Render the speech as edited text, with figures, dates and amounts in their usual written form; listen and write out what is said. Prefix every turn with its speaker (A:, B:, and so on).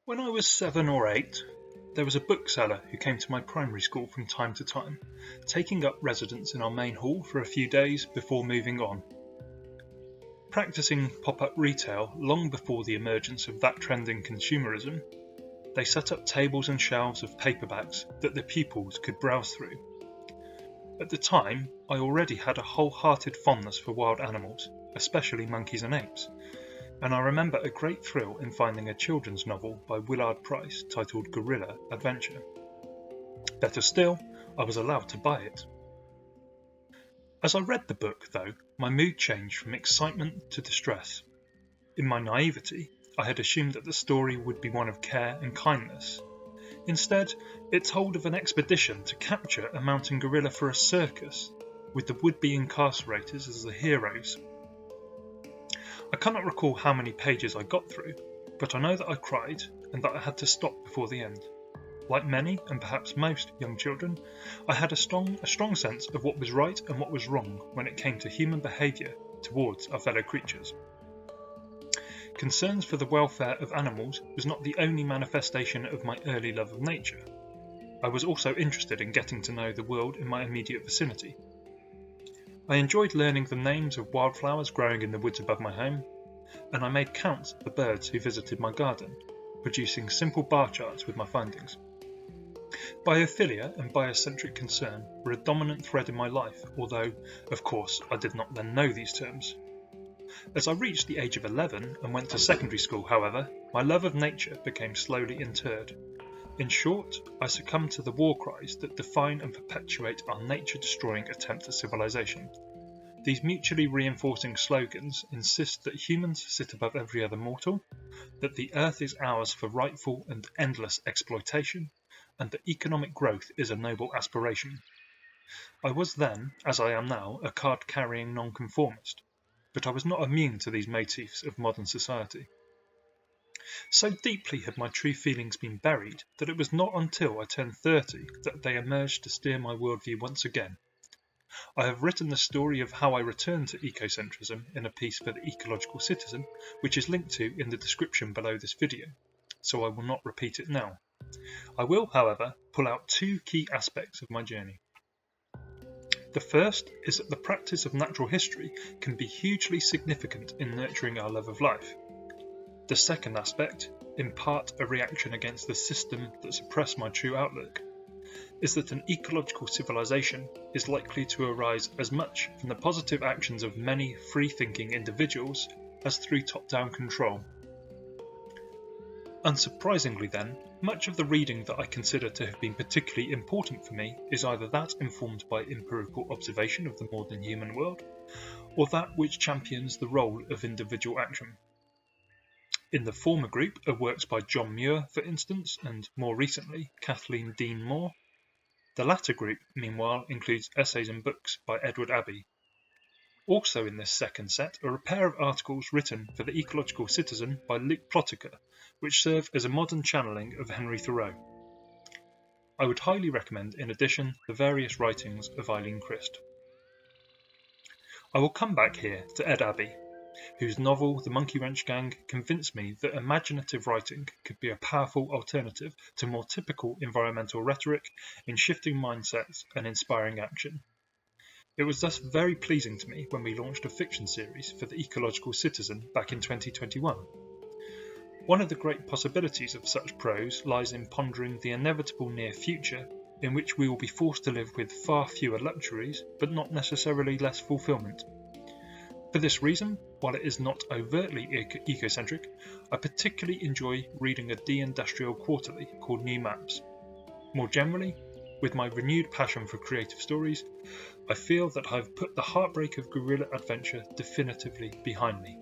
A: When I was 7 or 8, there was a bookseller who came to my primary school from time to time, taking up residence in our main hall for a few days before moving on. Practicing pop-up retail long before the emergence of that trend in consumerism, they set up tables and shelves of paperbacks that the pupils could browse through. At the time, I already had a wholehearted fondness for wild animals, especially monkeys and apes, and I remember a great thrill in finding a children's novel by Willard Price titled Gorilla Adventure. Better still, I was allowed to buy it. As I read the book, though, my mood changed from excitement to distress. In my naivety, I had assumed that the story would be one of care and kindness. Instead, it told of an expedition to capture a mountain gorilla for a circus, with the would-be incarcerators as the heroes. I cannot recall how many pages I got through, but I know that I cried and that I had to stop before the end. Like many, and perhaps most, young children, I had a strong sense of what was right and what was wrong when it came to human behaviour towards our fellow creatures. Concerns for the welfare of animals was not the only manifestation of my early love of nature. I was also interested in getting to know the world in my immediate vicinity. I enjoyed learning the names of wildflowers growing in the woods above my home, and I made counts of the birds who visited my garden, producing simple bar charts with my findings. Biophilia and biocentric concern were a dominant thread in my life, although, of course, I did not then know these terms. As I reached the age of 11 and went to secondary school, however, my love of nature became slowly interred. In short, I succumbed to the war cries that define and perpetuate our nature-destroying attempt at civilization. These mutually reinforcing slogans insist that humans sit above every other mortal, that the earth is ours for rightful and endless exploitation, and that economic growth is a noble aspiration. I was then, as I am now, a card-carrying nonconformist, but I was not immune to these motifs of modern society. So deeply had my true feelings been buried that it was not until I turned 30 that they emerged to steer my worldview once again. I have written the story of how I returned to ecocentrism in a piece for the Ecological Citizen, which is linked to in the description below this video, so I will not repeat it now. I will, however, pull out two key aspects of my journey. The first is that the practice of natural history can be hugely significant in nurturing our love of life. The second aspect, in part a reaction against the system that suppressed my true outlook, is that an ecological civilization is likely to arise as much from the positive actions of many free-thinking individuals as through top-down control. Unsurprisingly then, much of the reading that I consider to have been particularly important for me is either that informed by empirical observation of the modern human world, or that which champions the role of individual action. In the former group are works by John Muir, for instance, and more recently Kathleen Dean Moore. The latter group, meanwhile, includes essays and books by Edward Abbey. Also in this second set are a pair of articles written for the Ecological Citizen by Luke Plotiker, which serve as a modern channeling of Henry Thoreau. I would highly recommend, in addition, the various writings of Eileen Christ. I will come back here to Ed Abbey, whose novel The Monkey Wrench Gang convinced me that imaginative writing could be a powerful alternative to more typical environmental rhetoric in shifting mindsets and inspiring action. It was thus very pleasing to me when we launched a fiction series for the Ecological Citizen back in 2021. One of the great possibilities of such prose lies in pondering the inevitable near future in which we will be forced to live with far fewer luxuries, but not necessarily less fulfillment. For this reason, while it is not overtly ecocentric, I particularly enjoy reading a de-industrial quarterly called New Maps. More generally, with my renewed passion for creative stories, I feel that I have put the heartbreak of guerrilla adventure definitively behind me.